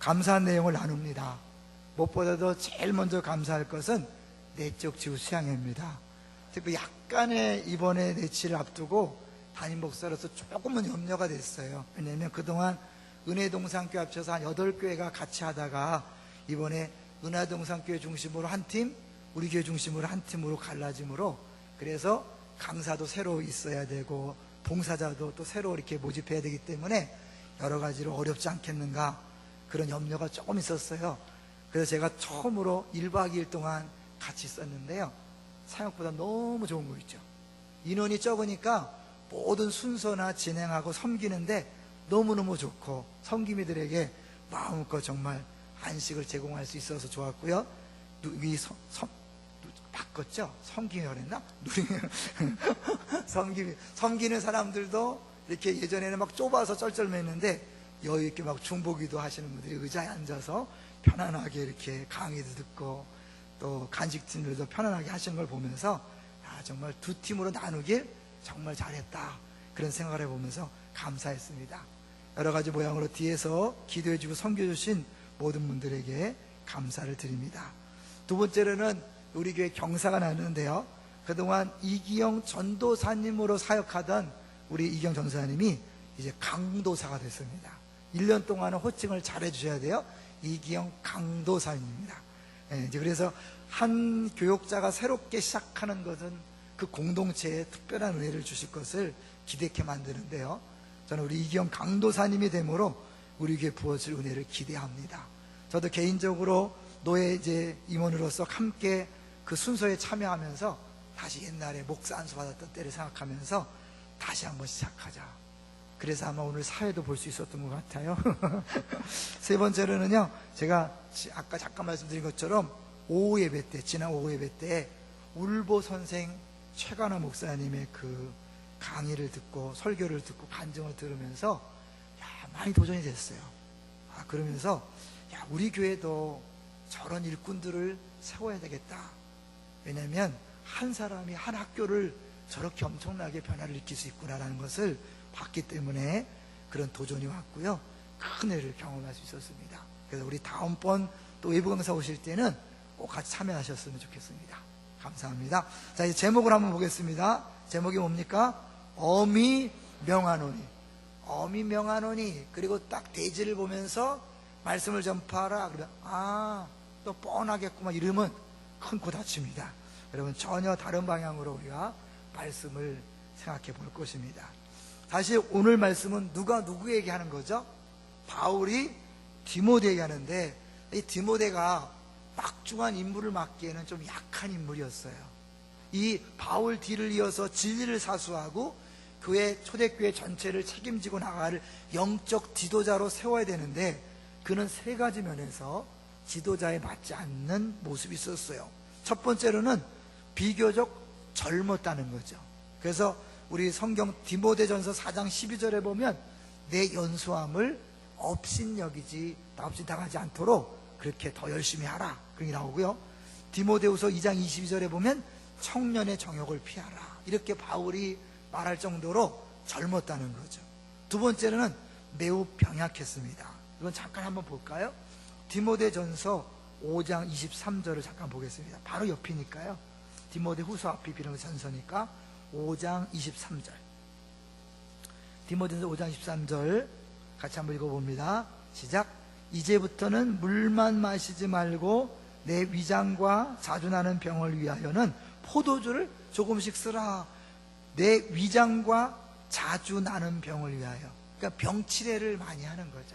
감사한 내용을 나눕니다. 무엇보다도 제일 먼저 감사할 것은 내적 지구 수양회입니다. 특히 약간의 이번에 내치를 앞두고 담임 목사로서 조금은 염려가 됐어요. 왜냐하면 그동안 은혜동산교회 합쳐서 한 8교회가 같이 하다가 이번에 은혜동산교회 중심으로 한 팀, 우리 교회 중심으로 한 팀으로 갈라짐으로, 그래서 강사도 새로 있어야 되고 봉사자도 또 새로 이렇게 모집해야 되기 때문에 여러 가지로 어렵지 않겠는가, 그런 염려가 조금 있었어요. 그래서 제가 처음으로 1박 2일 동안 같이 있었는데요, 생각보다 너무 좋은 거 있죠. 인원이 적으니까 모든 순서나 진행하고 섬기는데 너무너무 좋고 섬김이들에게 마음껏 정말 안식을 제공할 수 있어서 좋았고요. 바꿨죠? 섬기며 그랬나? 섬기는 사람들도 이렇게 예전에는 막 좁아서 쩔쩔맸는데 여유있게 막 중보기도 하시는 분들이 의자에 앉아서 편안하게 이렇게 강의도 듣고 또 간식팀들도 편안하게 하시는 걸 보면서 정말 두 팀으로 나누길 정말 잘했다, 그런 생각을 해보면서 감사했습니다. 여러 가지 모양으로 뒤에서 기도해주고 섬겨주신 모든 분들에게 감사를 드립니다. 두 번째로는 우리 교회 경사가 났는데요, 그동안 이기영 전도사님으로 사역하던 우리 이기영 전도사님이 이제 강도사가 됐습니다. 1년 동안은 호칭을 잘해주셔야 돼요. 이기영 강도사님입니다. 이제 그래서 한 교역자가 새롭게 시작하는 것은 그 공동체에 특별한 은혜를 주실 것을 기대케 만드는데요, 저는 우리 이기영 강도사님이 됨으로 우리 교회에 부어질 은혜를 기대합니다. 저도 개인적으로 노예 이제 임원으로서 함께 그 순서에 참여하면서 다시 옛날에 목사 안수 받았던 때를 생각하면서 다시 한번 시작하자. 그래서 아마 오늘 사회도 볼 수 있었던 것 같아요. 세 번째로는요, 제가 아까 잠깐 말씀드린 것처럼 오후 예배 때, 지난 오후 예배 때 울보 선생 최관화 목사님의 그 강의를 듣고 설교를 듣고 간증을 들으면서 많이 도전이 됐어요. 그러면서 우리 교회도 저런 일꾼들을 세워야 되겠다. 왜냐하면 한 사람이 한 학교를 저렇게 엄청나게 변화를 일으킬 수 있구나라는 것을 봤기 때문에 그런 도전이 왔고요, 큰 은혜를 경험할 수 있었습니다. 그래서 우리 다음번 또 외부 강사 오실 때는 꼭 같이 참여하셨으면 좋겠습니다. 감사합니다. 자, 이제 제목을 한번 보겠습니다. 제목이 뭡니까? 어미 명하노니. 어미 명하노니. 그리고 딱 대지를 보면서 말씀을 전파하라. 그러면 또 뻔하겠구만, 이러면 큰 코 다칩니다. 여러분, 전혀 다른 방향으로 우리가 말씀을 생각해 볼 것입니다. 다시 오늘 말씀은 누가 누구에게 하는 거죠? 바울이 디모데에게 하는데, 이 디모데가 막중한 임무를 맡기에는 좀 약한 인물이었어요. 이 바울 뒤를 이어서 진리를 사수하고 교회, 초대교회 전체를 책임지고 나갈 영적 지도자로 세워야 되는데, 그는 세 가지 면에서 지도자에 맞지 않는 모습이 있었어요. 첫 번째로는 비교적 젊었다는 거죠. 그래서 우리 성경 디모데전서 4장 12절에 보면 내 연소함을 업신여기지 당하지 않도록 그렇게 더 열심히 하라, 그렇게 나오고요. 디모데후서 2장 22절에 보면 청년의 정욕을 피하라, 이렇게 바울이 말할 정도로 젊었다는 거죠. 두 번째로는 매우 병약했습니다. 이건 잠깐 한번 볼까요? 디모데전서 5장 23절을 잠깐 보겠습니다. 바로 옆이니까요. 디모데후서 앞이 비전서니까 5장 23절. 디모데전서 5장 23절 같이 한번 읽어봅니다. 시작. 이제부터는 물만 마시지 말고 내 위장과 자주 나는 병을 위하여는 포도주를 조금씩 쓰라. 내 위장과 자주 나는 병을 위하여. 그러니까 병치레를 많이 하는 거죠.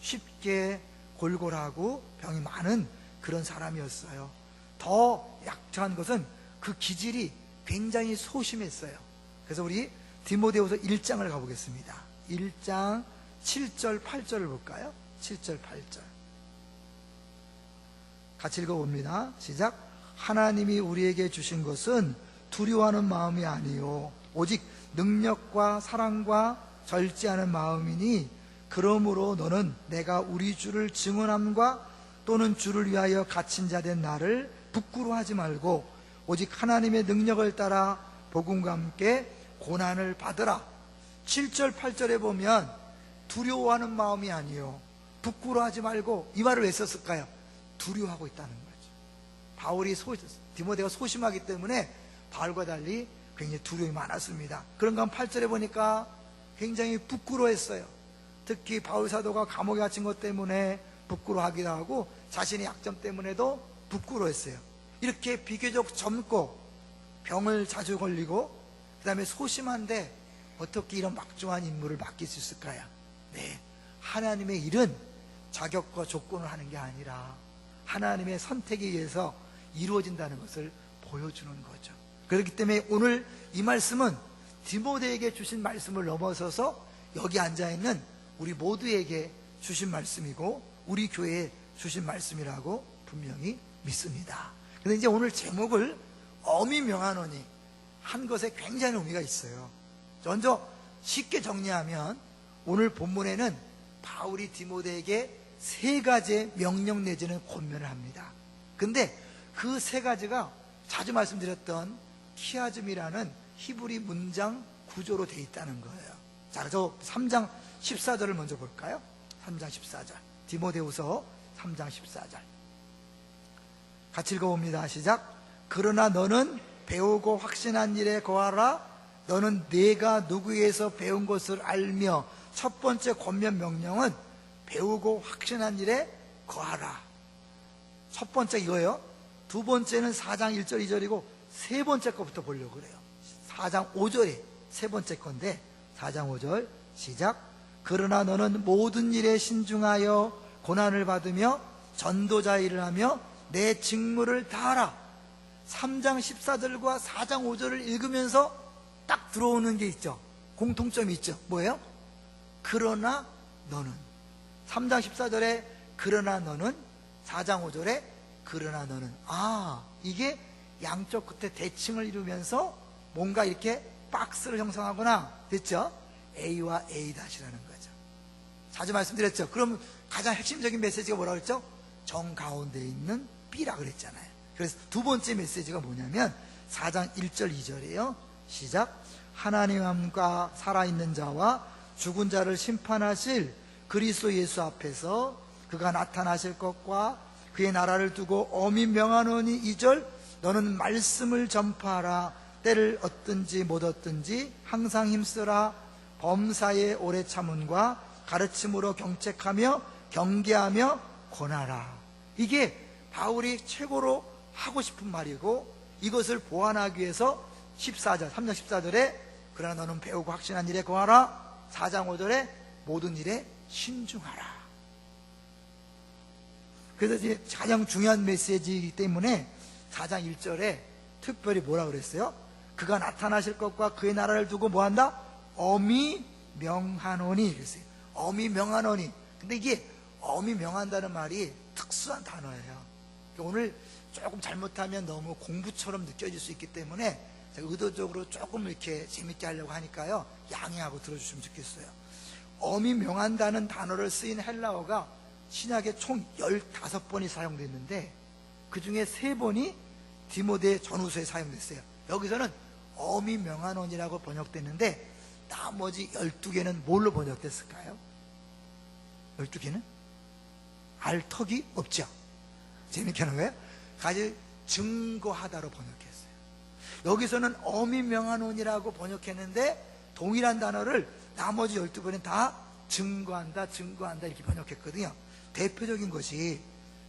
쉽게 골골하고 병이 많은 그런 사람이었어요. 더 약한 것은 그 기질이 굉장히 소심했어요. 그래서 우리 디모데후서 1장을 가보겠습니다. 1장 7절 8절을 볼까요? 7절 8절 같이 읽어봅니다. 시작. 하나님이 우리에게 주신 것은 두려워하는 마음이 아니요 오직 능력과 사랑과 절제하는 마음이니, 그러므로 너는 내가 우리 주를 증언함과 또는 주를 위하여 갇힌 자 된 나를 부끄러워하지 말고 오직 하나님의 능력을 따라 복음과 함께 고난을 받으라. 7절 8절에 보면 두려워하는 마음이 아니요 부끄러워하지 말고, 이 말을 왜 썼을까요? 두려워하고 있다는 거죠. 디모데가 소심하기 때문에 바울과 달리 굉장히 두려움이 많았습니다. 그런가 하면 8절에 보니까 굉장히 부끄러워했어요. 특히 바울 사도가 감옥에 갇힌 것 때문에 부끄러워하기도 하고 자신의 약점 때문에도 부끄러워했어요. 이렇게 비교적 젊고 병을 자주 걸리고 그 다음에 소심한데 어떻게 이런 막중한 임무를 맡길 수 있을까요? 네, 하나님의 일은 자격과 조건을 하는 게 아니라 하나님의 선택에 의해서 이루어진다는 것을 보여주는 거죠. 그렇기 때문에 오늘 이 말씀은 디모데에게 주신 말씀을 넘어서서 여기 앉아있는 우리 모두에게 주신 말씀이고 우리 교회에 주신 말씀이라고 분명히 믿습니다. 그런데 이제 오늘 제목을 어미 명하노니 한 것에 굉장히 의미가 있어요. 먼저 쉽게 정리하면 오늘 본문에는 바울이 디모데에게 세 가지의 명령 내지는 권면을 합니다. 근데 그 세 가지가 자주 말씀드렸던 키아즘이라는 히브리 문장 구조로 되어 있다는 거예요. 자, 저 3장 14절을 먼저 볼까요? 3장 14절, 디모데후서 3장 14절 같이 읽어봅니다. 시작. 그러나 너는 배우고 확신한 일에 거하라. 너는 내가 누구에게서 배운 것을 알며. 첫 번째 권면 명령은 배우고 확신한 일에 거하라. 첫 번째 이거예요. 두 번째는 4장 1절 2절이고 세 번째 거부터 보려고 그래요. 4장 5절이 세 번째 건데 4장 5절 시작. 그러나 너는 모든 일에 신중하여 고난을 받으며 전도자 일을 하며 내 직무를 다하라. 3장 14절과 4장 5절을 읽으면서 딱 들어오는 게 있죠. 공통점이 있죠. 뭐예요? 그러나 너는. 3장 14절에 그러나 너는, 4장 5절에 그러나 너는. 아, 이게 양쪽 끝에 대칭을 이루면서 뭔가 이렇게 박스를 형성하거나, 됐죠? A와 A-라는 거죠. 자주 말씀드렸죠. 그럼 가장 핵심적인 메시지가 뭐라고 그랬죠? 정 가운데 있는 B라 그랬잖아요. 그래서 두 번째 메시지가 뭐냐면 4장 1절 2절이에요. 시작. 하나님과 살아있는 자와 죽은 자를 심판하실 그리스도 예수 앞에서 그가 나타나실 것과 그의 나라를 두고 엄히 명하노니 2절. 너는 말씀을 전파하라. 때를 얻든지 못 얻든지 항상 힘쓰라. 범사의 오래 참음과 가르침으로 경책하며 경계하며 권하라. 이게 바울이 최고로 하고 싶은 말이고, 이것을 보완하기 위해서 14절, 3장 14절에 그러나 너는 배우고 확신한 일에 거하라. 4장 5절에 모든 일에 신중하라. 그래서 이제 가장 중요한 메시지이기 때문에 4장 1절에 특별히 뭐라 그랬어요? 그가 나타나실 것과 그의 나라를 두고 뭐한다? 엄히 명하노니 그랬어요. 엄히 명하노니. 근데 이게 엄히 명한다는 말이 특수한 단어예요. 오늘 조금 잘못하면 너무 공부처럼 느껴질 수 있기 때문에 제가 의도적으로 조금 이렇게 재밌게 하려고 하니까요, 양해하고 들어주시면 좋겠어요. 엄히 명한다는 단어를 쓰인 헬라어가 신약에 총 15번이 사용됐는데 그 중에 3번이 디모데 전후서에 사용됐어요. 여기서는 엄히 명하노니라고 번역됐는데 나머지 12개는 뭘로 번역됐을까요? 12개는? 알 턱이 없죠. 재밌게 하는 거예요? 가지 증거하다로 번역했어요. 여기서는 엄히 명하노니라고 번역했는데 동일한 단어를 나머지 12번은 다 증거한다, 증거한다 이렇게 번역했거든요. 대표적인 것이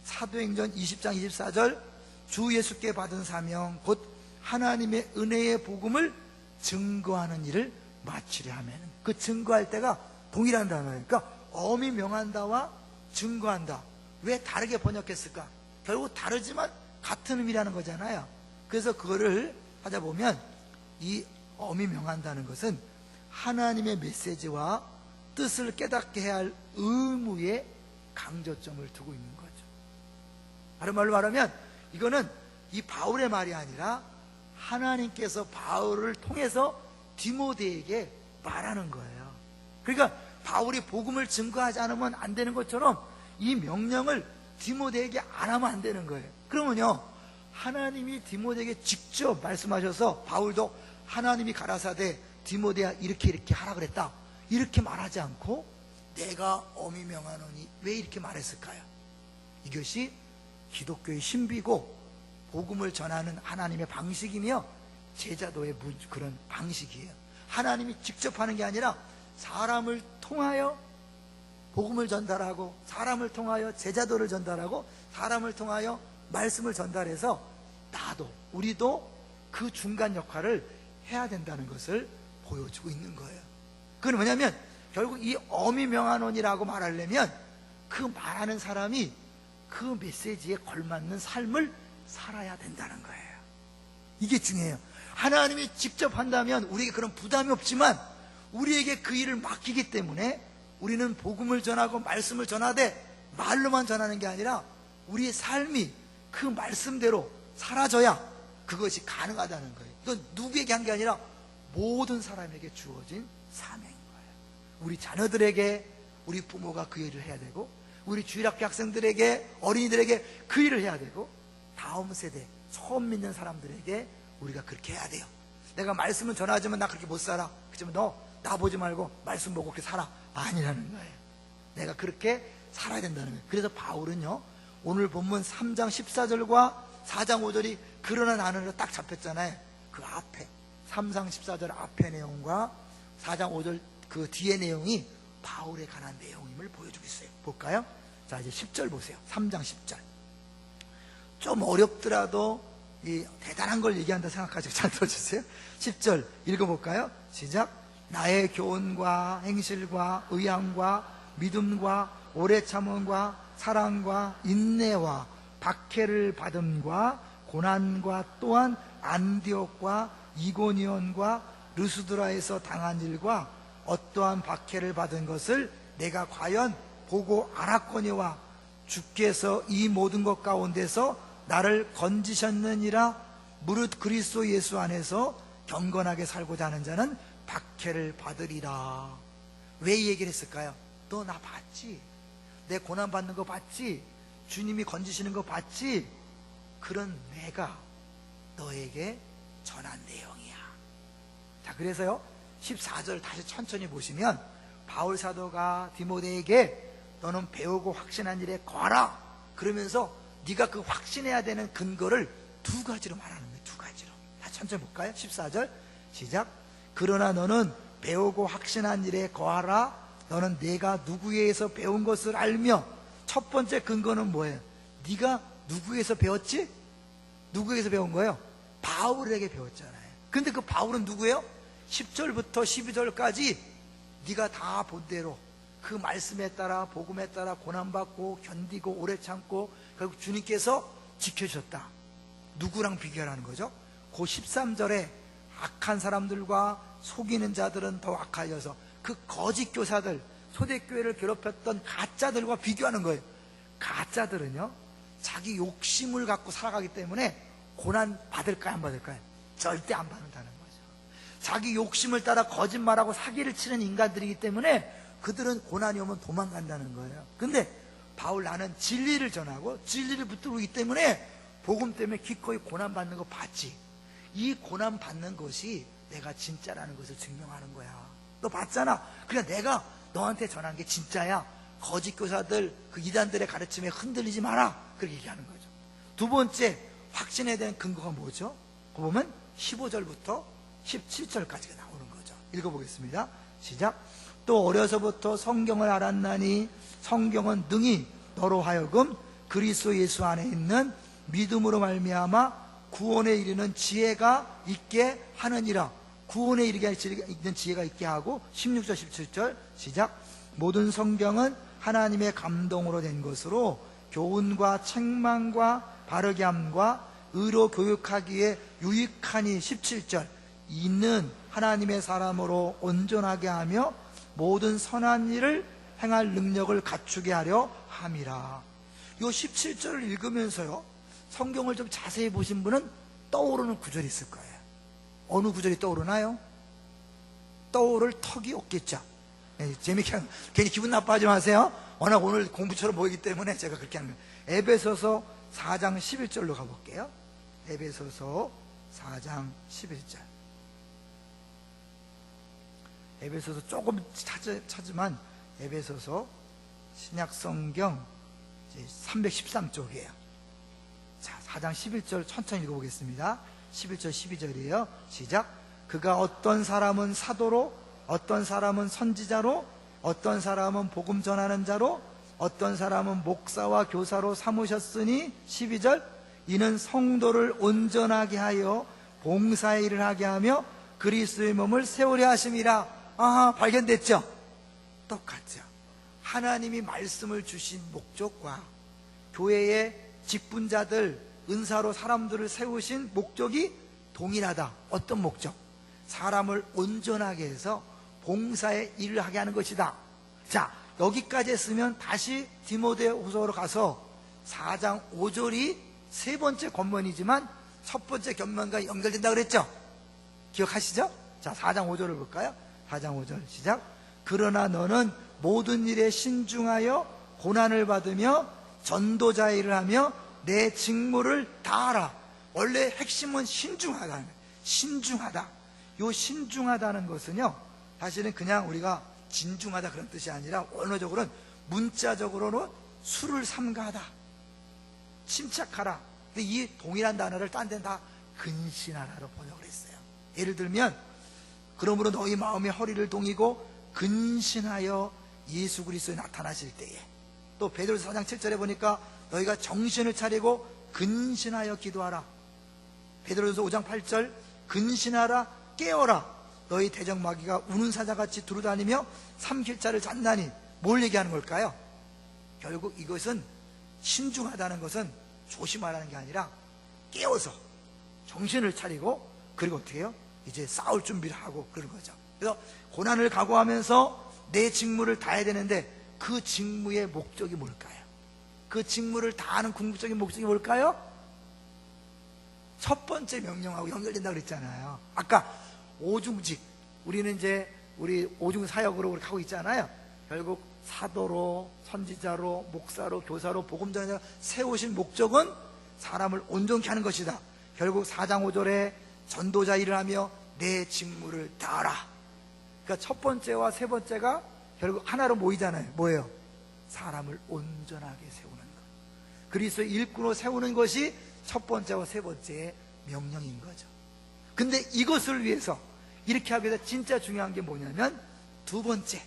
사도행전 20장 24절 주 예수께 받은 사명 곧 하나님의 은혜의 복음을 증거하는 일을 마치려 하면, 그 증거할 때가 동일한 단어예요. 그러니까 엄히 명한다와 증거한다. 왜 다르게 번역했을까? 결국 다르지만 같은 의미라는 거잖아요. 그래서 그거를 하다 보면 이 엄히 명한다는 것은 하나님의 메시지와 뜻을 깨닫게 해야 할 의무에 강조점을 두고 있는 거죠. 다른 말로 말하면 이거는 이 바울의 말이 아니라 하나님께서 바울을 통해서 디모데에게 말하는 거예요. 그러니까 바울이 복음을 증거하지 않으면 안 되는 것처럼 이 명령을 디모데에게 안 하면 안 되는 거예요. 그러면요, 하나님이 디모데에게 직접 말씀하셔서 바울도 하나님이 가라사대 디모데야 이렇게 하라 그랬다 이렇게 말하지 않고 내가 엄히 명하노니 왜 이렇게 말했을까요? 이것이 기독교의 신비고 복음을 전하는 하나님의 방식이며 제자도의 그런 방식이에요. 하나님이 직접 하는 게 아니라 사람을 통하여 복음을 전달하고, 사람을 통하여 제자도를 전달하고, 사람을 통하여 말씀을 전달해서 우리도 그 중간 역할을 해야 된다는 것을 보여주고 있는 거예요. 그건 뭐냐면 결국 이 엄히 명하노니라고 말하려면 그 말하는 사람이 그 메시지에 걸맞는 삶을 살아야 된다는 거예요. 이게 중요해요. 하나님이 직접 한다면 우리에게 그런 부담이 없지만 우리에게 그 일을 맡기기 때문에 우리는 복음을 전하고 말씀을 전하되 말로만 전하는 게 아니라 우리의 삶이 그 말씀대로 사라져야 그것이 가능하다는 거예요. 이건 누구에게 한 게 아니라 모든 사람에게 주어진 사명인 거예요. 우리 자녀들에게 우리 부모가 그 일을 해야 되고, 우리 주일학교 학생들에게, 어린이들에게 그 일을 해야 되고, 다음 세대 처음 믿는 사람들에게 우리가 그렇게 해야 돼요. 내가 말씀을 전하지만 나 그렇게 못 살아, 그렇지만 너 나 보지 말고 말씀 보고 그렇게 살아, 아니라는 거예요. 내가 그렇게 살아야 된다는 거예요. 그래서 바울은요, 오늘 본문 3장 14절과 4장 5절이 그러나 나는으로 딱 잡혔잖아요. 그 앞에 3장 14절 앞에 내용과 4장 5절 그 뒤에 내용이 바울에 관한 내용임을 보여주고 있어요. 볼까요? 자, 이제 10절 보세요. 3장 10절. 좀 어렵더라도 이 대단한 걸 얘기한다 생각하시고 잘 들어주세요. 10절 읽어볼까요? 시작. 나의 교훈과 행실과 의향과 믿음과 오래 참음과 사랑과 인내와 박해를 받음과 고난과 또한 안디옥과 이고니온과 르스드라에서 당한 일과 어떠한 박해를 받은 것을 내가 과연 보고 알았거니와 주께서 이 모든 것 가운데서 나를 건지셨느니라. 무릇 그리스도 예수 안에서 경건하게 살고자 하는 자는 박해를 받으리라. 왜 이 얘기를 했을까요? 너 나 봤지? 내 고난 받는 거 봤지? 주님이 건지시는 거 봤지? 그런 내가 너에게 전한 내용이야. 자, 그래서요 14절 다시 천천히 보시면 바울 사도가 디모데에게 너는 배우고 확신한 일에 거하라 그러면서 네가 그 확신해야 되는 근거를 두 가지로 말하는 거예요. 두 가지로. 다 천천히 볼까요? 14절 시작. 그러나 너는 배우고 확신한 일에 거하라. 너는 내가 누구에게서 배운 것을 알며. 첫 번째 근거는 뭐예요? 네가 누구에게서 배웠지? 누구에게서 배운 거예요? 바울에게 배웠잖아요. 근데 그 바울은 누구예요? 10절부터 12절까지 네가 다 본 대로 그 말씀에 따라 복음에 따라 고난받고 견디고 오래 참고 결국 주님께서 지켜주셨다. 누구랑 비교하라는 거죠? 그 13절에 악한 사람들과 속이는 자들은 더 악하여서 그 거짓 교사들, 초대교회를 괴롭혔던 가짜들과 비교하는 거예요. 가짜들은요 자기 욕심을 갖고 살아가기 때문에 고난 받을까요 안 받을까요? 절대 안 받는다는 거죠. 자기 욕심을 따라 거짓말하고 사기를 치는 인간들이기 때문에 그들은 고난이 오면 도망간다는 거예요. 근데 바울 나는 진리를 전하고 진리를 붙들기 때문에 복음 때문에 기꺼이 고난받는 거 봤지. 이 고난받는 것이 내가 진짜라는 것을 증명하는 거야. 너 봤잖아. 그냥 내가 너한테 전한 게 진짜야. 거짓 교사들 그 이단들의 가르침에 흔들리지 마라 그렇게 얘기하는 거죠. 두 번째 확신에 대한 근거가 뭐죠? 그 보면 15절부터 17절까지가 나오는 거죠. 읽어보겠습니다. 시작. 또 어려서부터 성경을 알았나니 성경은 능히 너로 하여금 그리스도 예수 안에 있는 믿음으로 말미암아 구원에 이르는 지혜가 있게 하느니라. 구원에 이르게 있는 지혜가 있게 하고 16절 17절 시작. 모든 성경은 하나님의 감동으로 된 것으로 교훈과 책망과 바르게 함과 의로 교육하기에 유익하니 17절. 이는 하나님의 사람으로 온전하게 하며 모든 선한 일을 행할 능력을 갖추게 하려 함이라. 요 17절을 읽으면서요 성경을 좀 자세히 보신 분은 떠오르는 구절이 있을 거예요. 어느 구절이 떠오르나요? 떠오를 턱이 없겠죠. 재밌게 괜히 기분 나빠하지 마세요. 워낙 오늘 공부처럼 보이기 때문에 제가 그렇게 하는 거예요. 에베소서 4장 11절로 가볼게요. 에베소서 4장 11절. 에베소서 조금 찾지만 에베소서 신약성경 313쪽이에요. 자, 4장 11절 천천히 읽어보겠습니다. 11절 12절이에요. 시작. 그가 어떤 사람은 사도로, 어떤 사람은 선지자로, 어떤 사람은 복음 전하는 자로, 어떤 사람은 목사와 교사로 삼으셨으니 12절. 이는 성도를 온전하게 하여 봉사의 일을 하게 하며 그리스도의 몸을 세우려 하심이라. 아하, 발견됐죠? 똑같죠. 하나님이 말씀을 주신 목적과 교회의 직분자들, 은사로 사람들을 세우신 목적이 동일하다. 어떤 목적? 사람을 온전하게 해서 봉사의 일을 하게 하는 것이다. 자, 여기까지 했으면 다시 디모데후서로 가서 4장 5절이 세 번째 권면이지만 첫 번째 권면과 연결된다 그랬죠? 기억하시죠? 자, 4장 5절을 볼까요? 4장 5절 시작. 그러나 너는 모든 일에 신중하여 고난을 받으며 전도자의 일을 하며 내 직무를 다하라. 원래 핵심은 신중하다는 거예요. 신중하다. 요 신중하다는 것은요, 사실은 그냥 우리가 진중하다 그런 뜻이 아니라 원어적으로는, 문자적으로는 수를 삼가하다, 침착하라. 근데 이 동일한 단어를 딴 데는 다 근신하라로 번역을 했어요. 예를 들면, 그러므로 너희 마음의 허리를 동이고 근신하여 예수 그리스도에 나타나실 때에, 또 베드로서 4장 7절에 보니까 너희가 정신을 차리고 근신하여 기도하라. 베드로서 5장 8절 근신하라, 깨어라. 너희 대적마귀가 우는 사자같이 두루다니며 삼킬 자를 잡나니. 뭘 얘기하는 걸까요? 결국 이것은, 신중하다는 것은 조심하라는 게 아니라 깨어서 정신을 차리고, 그리고 어떻게 해요? 이제 싸울 준비를 하고 그러는 거죠. 그래서 고난을 각오하면서 내 직무를 다해야 되는데, 그 직무의 목적이 뭘까요? 그 직무를 다하는 궁극적인 목적이 뭘까요? 첫 번째 명령하고 연결된다 그랬잖아요. 아까 오중직, 우리는 이제 우리 오중 사역으로 그렇게 하고 있잖아요. 결국 사도로, 선지자로, 목사로, 교사로, 복음전하자 세우신 목적은 사람을 온전케 하는 것이다. 결국 4장 5절에 전도자 일을 하며 내 직무를 다하라. 그러니까 첫 번째와 세 번째가 결국 하나로 모이잖아요. 뭐예요? 사람을 온전하게 세우는 것. 그리스도의 일꾼으로 세우는 것이 첫 번째와 세 번째의 명령인 거죠. 근데 이것을 위해서, 이렇게 하기 위해서 진짜 중요한 게 뭐냐면 두 번째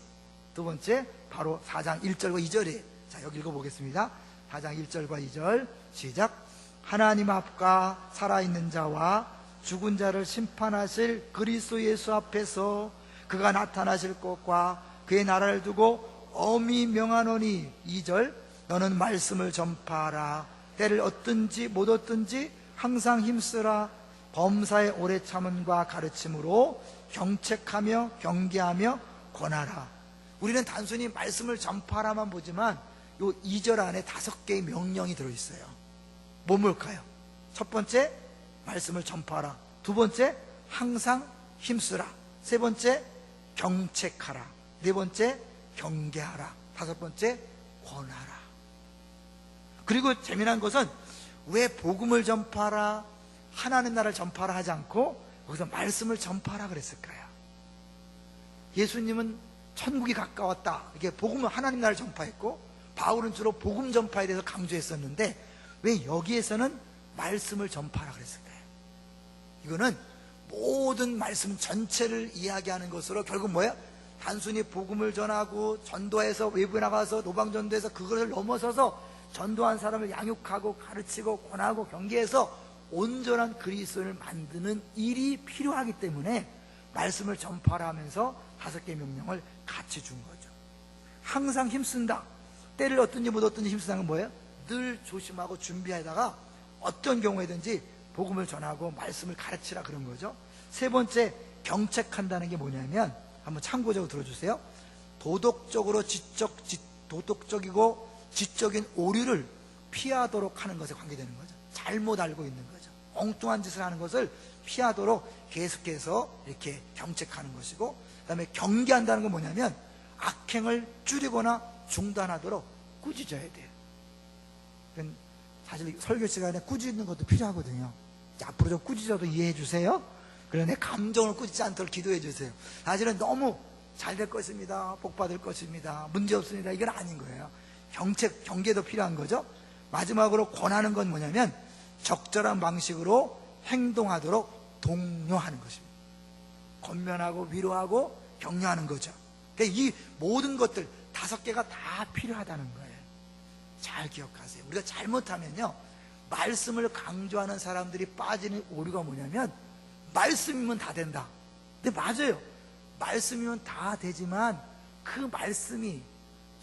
바로 4장 1절과 2절이에요. 자, 여기 읽어보겠습니다. 4장 1절과 2절 시작. 하나님 앞과 살아있는 자와 죽은 자를 심판하실 그리스도 예수 앞에서 그가 나타나실 것과 그의 나라를 두고 엄히 명하노니. 2절. 너는 말씀을 전파하라. 때를 얻든지 못 얻든지 항상 힘쓰라. 범사의 오래 참음과 가르침으로 경책하며 경계하며 권하라. 우리는 단순히 말씀을 전파하라만 보지만 요 2절 안에 5개의 명령이 들어있어요. 뭘까요? 첫 번째, 말씀을 전파하라. 두 번째, 항상 힘쓰라. 세 번째, 경책하라. 네 번째, 경계하라. 다섯 번째, 권하라. 그리고 재미난 것은 왜 복음을 전파하라, 하나님 나라를 전파하라 하지 않고 거기서 말씀을 전파하라 그랬을까요? 예수님은 천국이 가까웠다, 이게 복음은 하나님 나라를 전파했고, 바울은 주로 복음 전파에 대해서 강조했었는데 왜 여기에서는 말씀을 전파하라 그랬을까요? 이거는 모든 말씀 전체를 이야기하는 것으로 결국 뭐예요? 단순히 복음을 전하고 전도해서 외부에 나가서 노방전도해서 그것을 넘어서서 전도한 사람을 양육하고 가르치고 권하고 경계해서 온전한 그리스도인을 만드는 일이 필요하기 때문에 말씀을 전파하라 하면서 5개의 명령을 같이 준 거죠. 항상 힘쓴다. 때를 얻든지 못 얻든지 힘쓰는 건 뭐예요? 늘 조심하고 준비하다가 어떤 경우에든지 복음을 전하고 말씀을 가르치라 그런 거죠. 세 번째, 경책한다는 게 뭐냐면 한번 참고적으로 들어주세요. 도덕적이고 지적인 오류를 피하도록 하는 것에 관계되는 거죠. 잘못 알고 있는 거죠. 엉뚱한 짓을 하는 것을 피하도록 계속해서 이렇게 경책하는 것이고, 그 다음에 경계한다는 건 뭐냐면 악행을 줄이거나 중단하도록 꾸짖어야 돼요. 사실 설교 시간에 꾸짖는 것도 필요하거든요. 앞으로 좀 꾸짖어도 이해해 주세요. 그러나 내 감정을 꾸짖지 않도록 기도해 주세요. 사실은 너무 잘 될 것입니다, 복 받을 것입니다, 문제 없습니다, 이건 아닌 거예요. 경계도 필요한 거죠. 마지막으로 권하는 건 뭐냐면 적절한 방식으로 행동하도록 독려하는 것입니다. 권면하고 위로하고 격려하는 거죠. 그러니까 이 모든 것들 5개가 다 필요하다는 거예요. 잘 기억하세요. 우리가 잘못하면요, 말씀을 강조하는 사람들이 빠지는 오류가 뭐냐면 말씀이면 다 된다. 근데 맞아요. 말씀이면 다 되지만 그 말씀이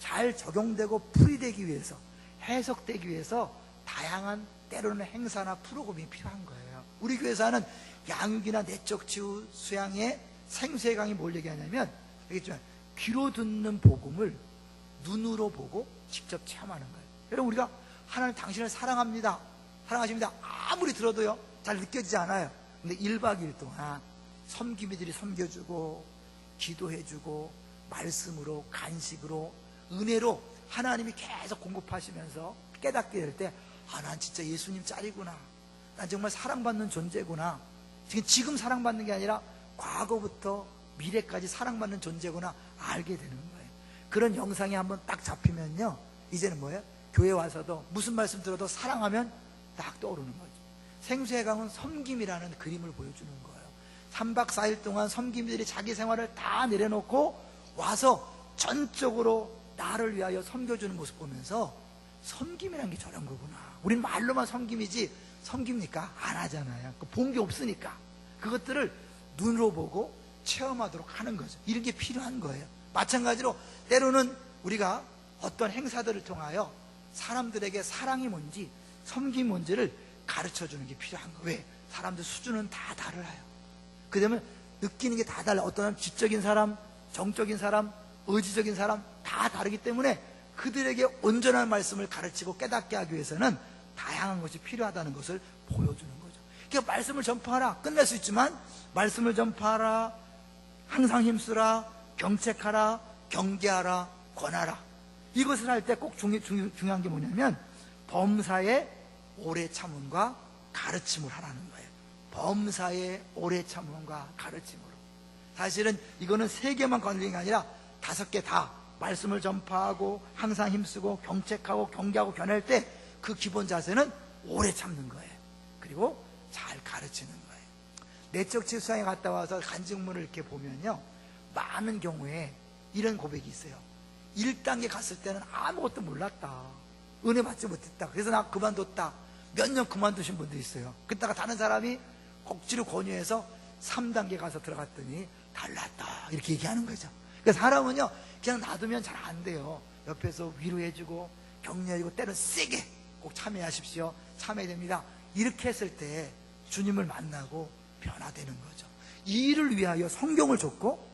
잘 적용되고 풀이되기 위해서, 해석되기 위해서 다양한 때로는 행사나 프로그램이 필요한 거예요. 우리 교회에서 하는 양육이나 내적 치유 수양의 생수의 강의 뭘 얘기하냐면, 알겠지만 귀로 듣는 복음을 눈으로 보고 직접 체험하는 거예요. 여러분, 우리가 하나님 당신을 사랑합니다, 사랑하십니다 아무리 들어도요 잘 느껴지지 않아요. 근데 1박 2일 동안 섬기미들이 섬겨주고 기도해주고 말씀으로 간식으로 은혜로 하나님이 계속 공급하시면서 깨닫게 될 때, 아, 난 진짜 예수님 짤이구나, 난 정말 사랑받는 존재구나, 지금 사랑받는 게 아니라 과거부터 미래까지 사랑받는 존재구나 알게 되는 거예요. 그런 영상이 한번 딱 잡히면요, 이제는 뭐예요? 교회 와서도 무슨 말씀 들어도 사랑하면 딱 떠오르는 거죠. 생수의 강은 섬김이라는 그림을 보여주는 거예요. 3박 4일 동안 섬김들이 자기 생활을 다 내려놓고 와서 전적으로 나를 위하여 섬겨주는 모습 보면서 섬김이라는 게 저런 거구나. 우린 말로만 섬김이지 섬깁니까? 안 하잖아요. 본 게 없으니까. 그것들을 눈으로 보고 체험하도록 하는 거죠. 이런 게 필요한 거예요. 마찬가지로 때로는 우리가 어떤 행사들을 통하여 사람들에게 사랑이 뭔지, 섬김이 뭔지를 가르쳐주는 게 필요한 거예요. 왜? 사람들 수준은 다 달라요. 그 다음에 느끼는 게 다 달라. 어떤 사람 지적인 사람, 정적인 사람, 의지적인 사람 다 다르기 때문에 그들에게 온전한 말씀을 가르치고 깨닫게 하기 위해서는 다양한 것이 필요하다는 것을 보여주는 거죠. 그러니까 말씀을 전파하라, 끝낼 수 있지만 말씀을 전파하라, 항상 힘쓰라, 경책하라, 경계하라, 권하라, 이것을 할 때 꼭 중요한 게 뭐냐면 범사에 오래 참음과 가르침을 하라는 거예요. 범사에 오래 참음과 가르침으로. 사실은 이거는 3개만 관리는 게 아니라 5개 다 말씀을 전파하고 항상 힘쓰고 경책하고 경계하고 견할 때 그 기본 자세는 오래 참는 거예요. 그리고 잘 가르치는 거예요. 내적 치유수양에 갔다 와서 간증문을 이렇게 보면요, 많은 경우에 이런 고백이 있어요. 1단계 갔을 때는 아무것도 몰랐다, 은혜 받지 못했다, 그래서 나 그만뒀다, 몇 년 그만두신 분도 있어요. 그러다가 다른 사람이 억지로 권유해서 3단계 가서 들어갔더니 달랐다, 이렇게 얘기하는 거죠. 그러니까 사람은요 그냥 놔두면 잘 안 돼요. 옆에서 위로해주고 격려해주고 때로 세게 꼭 참여하십시오, 참여해야 됩니다, 이렇게 했을 때 주님을 만나고 변화되는 거죠. 이 일을 위하여 성경을 줬고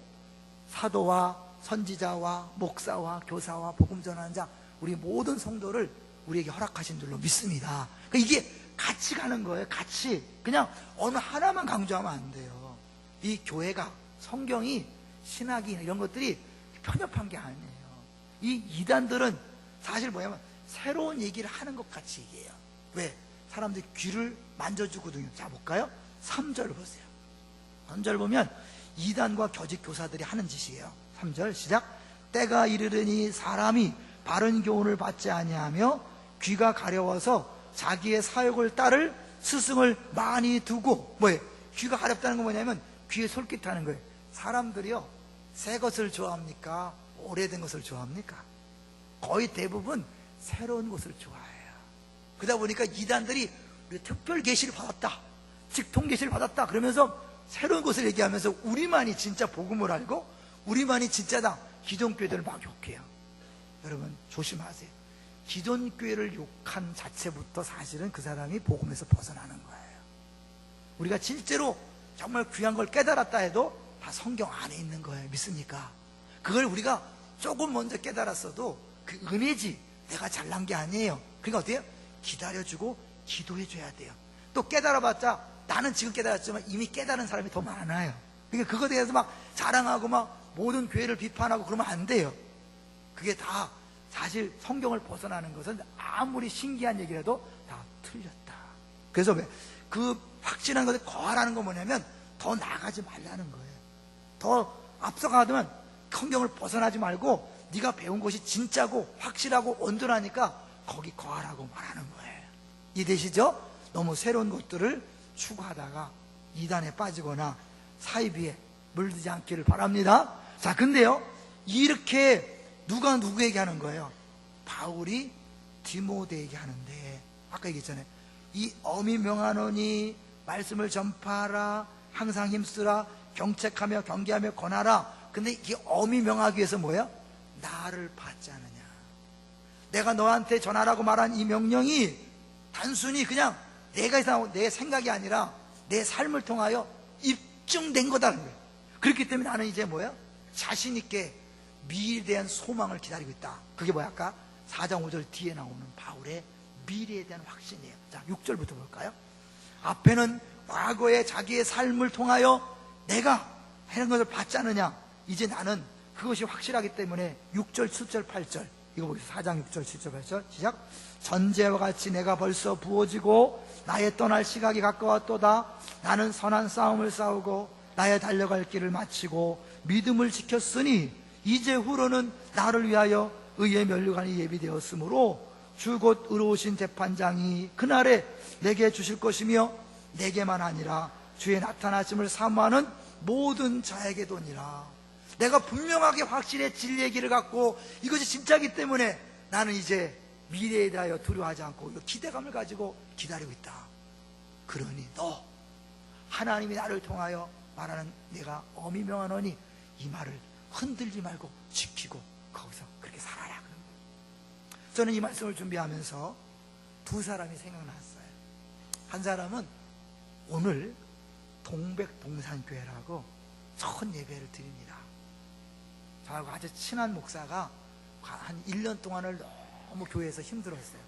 사도와 선지자와 목사와 교사와 복음 전하는 자, 우리 모든 성도를 우리에게 허락하신 줄로 믿습니다. 그러니까 이게 같이 가는 거예요. 같이. 그냥 어느 하나만 강조하면 안 돼요. 이 교회가, 성경이, 신학이 이런 것들이 편협한 게 아니에요. 이 이단들은 사실 뭐냐면 새로운 얘기를 하는 것 같이 얘기해요. 왜? 사람들이 귀를 만져주거든요. 자, 볼까요? 3절 보세요. 3절 보면 이단과 거짓 교사들이 하는 짓이에요. 3절 시작. 때가 이르르니 사람이 바른 교훈을 받지 아니하며 귀가 가려워서 자기의 사욕을 따를 스승을 많이 두고, 뭐예요? 귀가 가렵다는 건 뭐냐면 귀에 솔깃하는 거예요. 사람들이요, 새 것을 좋아합니까? 오래된 것을 좋아합니까? 거의 대부분 새로운 것을 좋아해요. 그러다 보니까 이단들이 우리 특별 계시를 받았다, 직통 계시를 받았다 그러면서 새로운 것을 얘기하면서 우리만이 진짜 복음을 알고 우리만이 진짜다, 기존교회들을 막 욕해요. 여러분 조심하세요. 기존교회를 욕한 자체부터 사실은 그 사람이 복음에서 벗어나는 거예요. 우리가 실제로 정말 귀한 걸 깨달았다 해도 다 성경 안에 있는 거예요. 믿습니까? 그걸 우리가 조금 먼저 깨달았어도 그 은혜지, 내가 잘난 게 아니에요. 그러니까 어때요? 기다려주고 기도해줘야 돼요. 또 깨달아봤자 나는 지금 깨달았지만 이미 깨달은 사람이 더 많아요. 그러니까 그거에 대해서 막 자랑하고 막 모든 교회를 비판하고 그러면 안 돼요. 그게 다 사실 성경을 벗어나는 것은 아무리 신기한 얘기라도 다 틀렸다. 그래서 왜? 그 확신한 것을 거하라는 건 뭐냐면 더 나가지 말라는 거예요. 더 앞서가면 환경을 벗어나지 말고 네가 배운 것이 진짜고 확실하고 온전하니까 거기 거하라고 말하는 거예요. 이해되시죠? 너무 새로운 것들을 추구하다가 이단에 빠지거나 사이비에 물들지 않기를 바랍니다. 자, 근데요, 이렇게 누가 누구에게 하는 거예요? 바울이 디모데에게 하는데, 아까 얘기했잖아요. 이 어미 명하노니 말씀을 전파하라, 항상 힘쓰라, 경책하며 경계하며 권하라. 근데 이 어미 명하기 위해서 뭐예요? 나를 받지 않느냐. 내가 너한테 전하라고 말한 이 명령이 단순히 그냥 내가 이상하고 내 생각이 아니라 내 삶을 통하여 입증된 거다는 거예요. 그렇기 때문에 나는 이제 뭐야? 자신 있게 미래에 대한 소망을 기다리고 있다. 그게 뭐야? 아까 4장 5절 뒤에 나오는 바울의 미래에 대한 확신이에요. 자, 6절부터 볼까요? 앞에는 과거의 자기의 삶을 통하여 내가 하는 것을 받지 않느냐. 이제 나는 그것이 확실하기 때문에 6절, 7절, 8절 이거 보세요. 4장 6절, 7절, 8절 시작. 전제와 같이 내가 벌써 부어지고 나의 떠날 시각이 가까웠도다. 나는 선한 싸움을 싸우고 나의 달려갈 길을 마치고 믿음을 지켰으니 이제 후로는 나를 위하여 의의 면류관이 예비되었으므로 주 곧 의로우신 재판장이 그날에 내게 주실 것이며 내게만 아니라 주의 나타나심을 사모하는 모든 자에게도니라. 내가 분명하게 확실히 진리의 길을 갖고 이것이 진짜이기 때문에 나는 이제 미래에 대하여 두려워하지 않고 기대감을 가지고 기다리고 있다. 그러니 너 하나님이 나를 통하여 말하는 내가 어미 명하노니 이 말을 흔들지 말고 지키고 거기서 그렇게 살아라. 저는 이 말씀을 준비하면서 두 사람이 생각났어요. 한 사람은 오늘 동백동산교회라고 첫 예배를 드립니다. 저하고 아주 친한 목사가 한 1년 동안을 너무 교회에서 힘들었어요.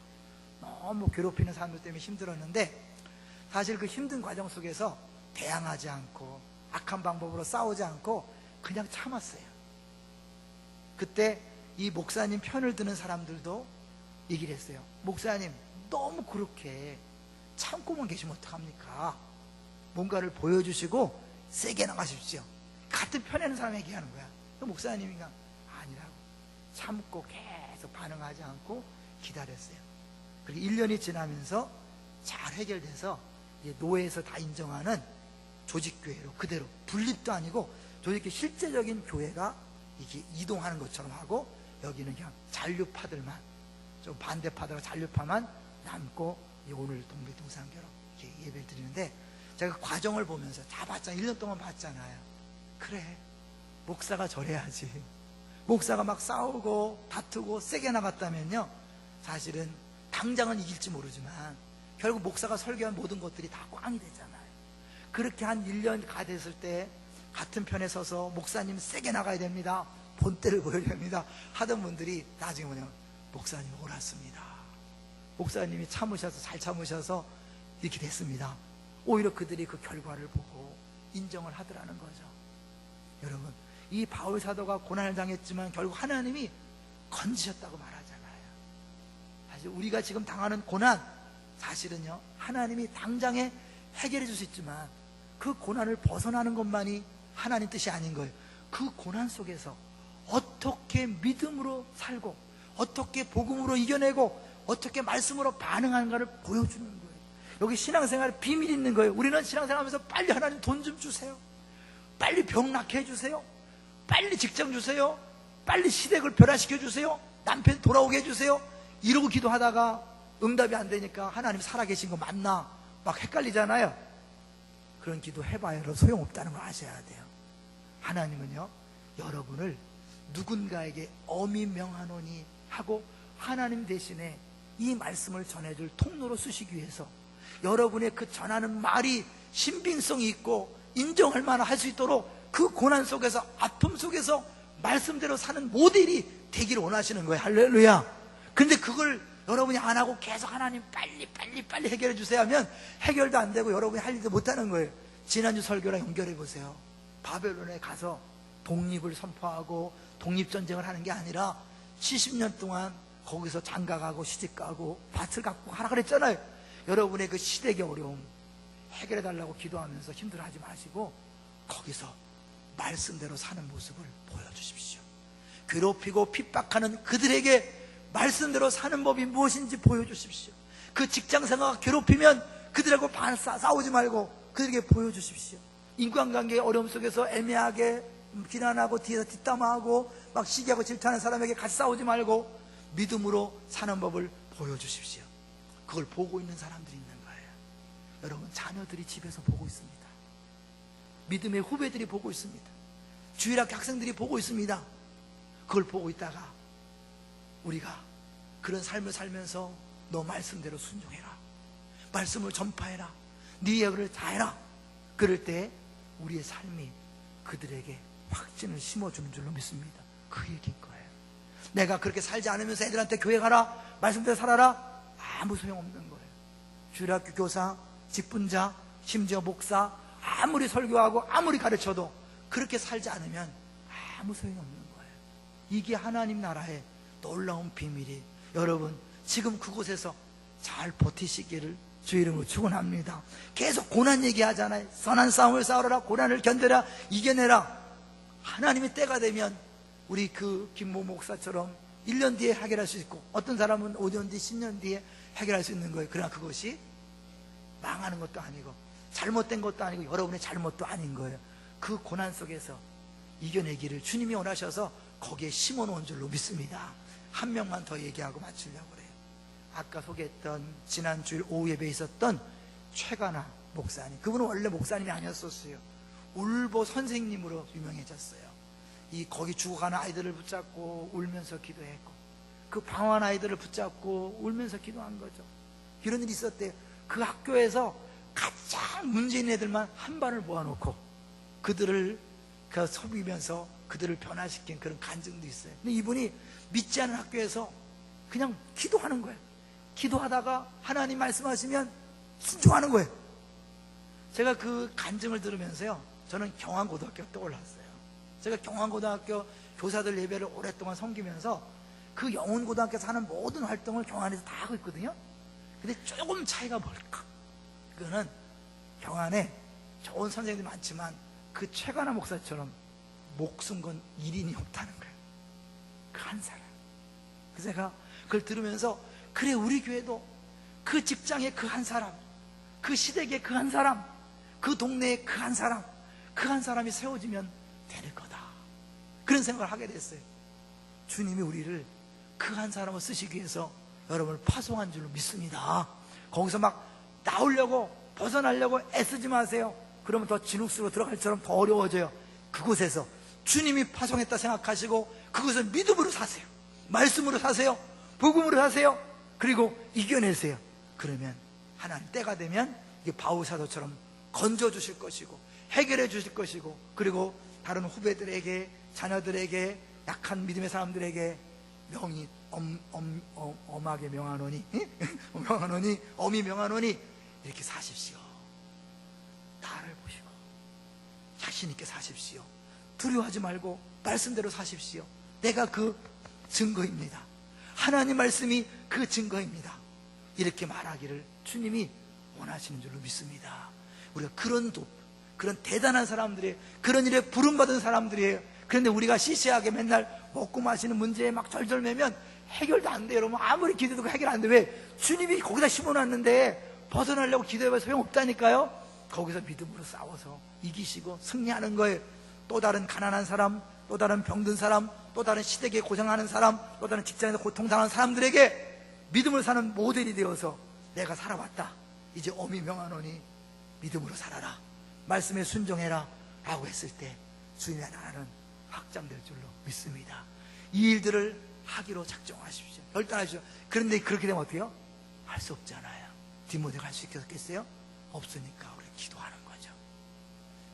너무 괴롭히는 사람들 때문에 힘들었는데 사실 그 힘든 과정 속에서 대항하지 않고 악한 방법으로 싸우지 않고 그냥 참았어요. 그때 이 목사님 편을 드는 사람들도 얘기를 했어요. 목사님 너무 그렇게 참고만 계시면 어떡합니까? 뭔가를 보여주시고 세게 나가십시오. 같은 편에는 사람이 얘기하는 거야. 목사님인가? 아니라고. 참고 계속 반응하지 않고 기다렸어요. 그리고 1년이 지나면서 잘 해결돼서 이제 노회에서 다 인정하는 조직교회로 그대로 분립도 아니고 조직교회 실제적인 교회가 이렇게 이동하는 것처럼 하고 여기는 그냥 잔류파들만 좀 반대파들과 잔류파만 남고 오늘 동백동산교로 이렇게 예배를 드리는데 제가 그 과정을 보면서 다 봤잖아요. 1년 동안 봤잖아요. 그래, 목사가 저래야지. 목사가 막 싸우고 다투고 세게 나갔다면요 사실은 당장은 이길지 모르지만 결국 목사가 설교한 모든 것들이 다 꽝이 되잖아요. 그렇게 한 1년 가 됐을 때 같은 편에 서서 목사님 세게 나가야 됩니다, 본때를 보여야 됩니다 하던 분들이 나중에 뭐냐, 목사님 옳았습니다, 목사님이 참으셔서 잘 참으셔서 이렇게 됐습니다. 오히려 그들이 그 결과를 보고 인정을 하더라는 거죠. 여러분, 이 바울 사도가 고난을 당했지만 결국 하나님이 건지셨다고 말하잖아요. 사실 우리가 지금 당하는 고난 사실은요 하나님이 당장에 해결해 줄 수 있지만 그 고난을 벗어나는 것만이 하나님 뜻이 아닌 거예요. 그 고난 속에서 어떻게 믿음으로 살고 어떻게 복음으로 이겨내고 어떻게 말씀으로 반응하는가를 보여주는 거예요. 여기 신앙생활에 비밀이 있는 거예요. 우리는 신앙생활하면서 빨리 하나님 돈 좀 주세요, 빨리 병 낫게 해주세요, 빨리 직장 주세요, 빨리 시댁을 변화시켜 주세요, 남편 돌아오게 해주세요 이러고 기도하다가 응답이 안 되니까 하나님 살아계신 거 맞나 막 헷갈리잖아요. 그런 기도 해봐야 여러분 소용없다는 걸 아셔야 돼요. 하나님은요 여러분을 누군가에게 어미 명하노니 하고 하나님 대신에 이 말씀을 전해줄 통로로 쓰시기 위해서 여러분의 그 전하는 말이 신빙성이 있고 인정할 만한 할 수 있도록 그 고난 속에서 아픔 속에서 말씀대로 사는 모델이 되기를 원하시는 거예요. 할렐루야. 근데 그걸 여러분이 안 하고 계속 하나님 빨리 해결해 주세요 하면 해결도 안 되고 여러분이 할 일도 못하는 거예요. 지난주 설교랑 연결해 보세요. 바벨론에 가서 독립을 선포하고 독립전쟁을 하는 게 아니라 70년 동안 거기서 장가가고 시집가고 밭을 갖고 하라 그랬잖아요. 여러분의 그 시댁의 어려움 해결해 달라고 기도하면서 힘들어하지 마시고 거기서 말씀대로 사는 모습을 보여주십시오. 괴롭히고 핍박하는 그들에게 말씀대로 사는 법이 무엇인지 보여주십시오. 그 직장생활가 괴롭히면 그들하고 싸우지 말고 그들에게 보여주십시오. 인간관계의 어려움 속에서 애매하게 비난하고 뒤에서 뒷담화하고 막 시기하고 질투하는 사람에게 같이 싸우지 말고 믿음으로 사는 법을 보여주십시오. 그걸 보고 있는 사람들이 있는 거예요. 여러분, 자녀들이 집에서 보고 있습니다. 믿음의 후배들이 보고 있습니다. 주일학교 학생들이 보고 있습니다. 그걸 보고 있다가 우리가 그런 삶을 살면서 너 말씀대로 순종해라, 말씀을 전파해라, 네 역을 다해라, 그럴 때 우리의 삶이 그들에게 확신을 심어주는 줄로 믿습니다. 그 얘기인 거예요. 내가 그렇게 살지 않으면서 애들한테 교회 가라, 말씀대로 살아라, 아무 소용없는 거예요. 주일학교 교사, 직분자, 심지어 목사, 아무리 설교하고 아무리 가르쳐도 그렇게 살지 않으면 아무 소용이 없는 거예요. 이게 하나님 나라의 놀라운 비밀이, 여러분 지금 그곳에서 잘 버티시기를 주 이름으로 축원합니다. 계속 고난 얘기하잖아요. 선한 싸움을 싸우라, 고난을 견뎌라, 이겨내라. 하나님의 때가 되면 우리 그 김모 목사처럼 1년 뒤에 해결할 수 있고, 어떤 사람은 5년 뒤, 10년 뒤에 해결할 수 있는 거예요. 그러나 그것이 망하는 것도 아니고 잘못된 것도 아니고 여러분의 잘못도 아닌 거예요. 그 고난 속에서 이겨내기를 주님이 원하셔서 거기에 심어놓은 줄로 믿습니다. 한 명만 더 얘기하고 마치려고 그래요. 아까 소개했던 지난 주일 오후 예배에 있었던 최가나 목사님, 그분은 원래 목사님이 아니었었어요. 울보 선생님으로 유명해졌어요. 거기 죽어가는 아이들을 붙잡고 울면서 기도했고, 그 방황한 아이들을 붙잡고 울면서 기도한 거죠. 이런 일이 있었대요. 그 학교에서 가장 문제 있는 애들만 한 반을 모아놓고 그들을 섬기면서 그들을 변화시킨 그런 간증도 있어요. 근데 이분이 믿지 않은 학교에서 그냥 기도하는 거예요. 기도하다가 하나님 말씀하시면 순종하는 거예요. 제가 그 간증을 들으면서요, 저는 경안고등학교가 떠올랐어요. 제가 경안고등학교 교사들 예배를 오랫동안 섬기면서 그 영훈고등학교에서 하는 모든 활동을 경안에서 다 하고 있거든요. 근데 조금 차이가 뭘까? 그거는 경안에 좋은 선생님들이 많지만 그 최가나 목사처럼 목숨 건 1인이 없다는 거예요. 그 한 사람. 그래서 제가 그걸 들으면서, 그래, 우리 교회도 그 직장에 그 한 사람, 그 시댁에 그 한 사람, 그 동네에 그 한 사람, 그 한 사람이 세워지면 될 거다, 그런 생각을 하게 됐어요. 주님이 우리를 그 한 사람을 쓰시기 위해서 여러분을 파송한 줄로 믿습니다. 거기서 막 나오려고, 벗어나려고 애쓰지 마세요. 그러면 더 진흙수로 들어갈 처럼 더 어려워져요. 그곳에서 주님이 파송했다 생각하시고 그것을 믿음으로 사세요. 말씀으로 사세요. 복음으로 사세요. 그리고 이겨내세요. 그러면 하나님 때가 되면 이게 바울 사도처럼 건져주실 것이고 해결해 주실 것이고, 그리고 다른 후배들에게, 자녀들에게, 약한 믿음의 사람들에게 명이 엄하게 명하노니 명하노니 엄히 명하노니 이렇게 사십시오. 나를 보시고 자신 있게 사십시오. 두려워하지 말고 말씀대로 사십시오. 내가 그 증거입니다. 하나님 말씀이 그 증거입니다. 이렇게 말하기를 주님이 원하시는 줄로 믿습니다. 우리가 그런 대단한 사람들이에요. 그런 일에 부름받은 사람들이에요. 그런데 우리가 시시하게 맨날 먹고 마시는 문제에 막 절절매면 해결도 안 돼요. 여러분, 아무리 기도해도 해결 안 돼. 왜? 주님이 거기다 심어놨는데 벗어나려고 기도해봐야 소용없다니까요. 거기서 믿음으로 싸워서 이기시고 승리하는 거예요. 또 다른 가난한 사람, 또 다른 병든 사람, 또 다른 시댁에 고생하는 사람, 또 다른 직장에서 고통당하는 사람들에게 믿음을 사는 모델이 되어서 내가 살아왔다, 이제 엄히 명하노니 믿음으로 살아라, 말씀에 순종해라 라고 했을 때 주님의 나라는 확장될 줄로 믿습니다. 이 일들을 하기로 작정하십시오. 결단하십시오. 그런데 그렇게 되면 어떻게 해요? 할 수 없잖아요. 디모데가 할 수 있겠어요? 없으니까 우리 기도하는 거죠.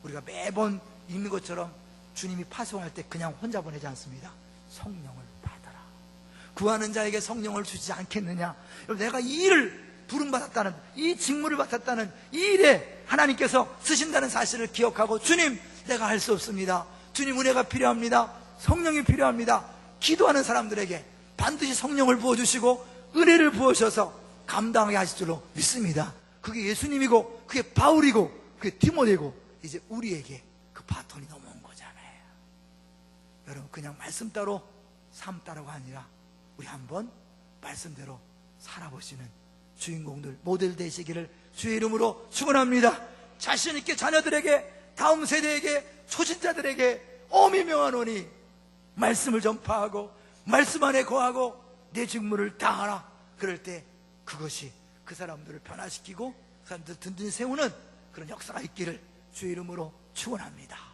우리가 매번 읽는 것처럼 주님이 파송할 때 그냥 혼자 보내지 않습니다. 성령을 받아라. 구하는 자에게 성령을 주지 않겠느냐. 내가 이 일을 부름받았다는, 이 직무를 맡았다는 이 일에 하나님께서 쓰신다는 사실을 기억하고, 주님, 내가 할 수 없습니다. 주님, 은혜가 필요합니다. 성령이 필요합니다. 기도하는 사람들에게 반드시 성령을 부어주시고 은혜를 부어셔서 감당하게 하실 줄로 믿습니다. 그게 예수님이고, 그게 바울이고, 그게 디모데고, 이제 우리에게 그 바톤이 넘어온 거잖아요. 여러분 그냥 말씀 따로 삶 따로가 아니라 우리 한번 말씀대로 살아보시는 주인공들 모델 되시기를 주의 이름으로 축원합니다. 자신 있게 자녀들에게, 다음 세대에게, 초신자들에게 엄히 명하노니 말씀을 전파하고 말씀 안에 거하고 내 직무를 다하라. 그럴 때 그것이 그 사람들을 변화시키고 그 사람들 든든히 세우는 그런 역사가 있기를 주의 이름으로 축원합니다.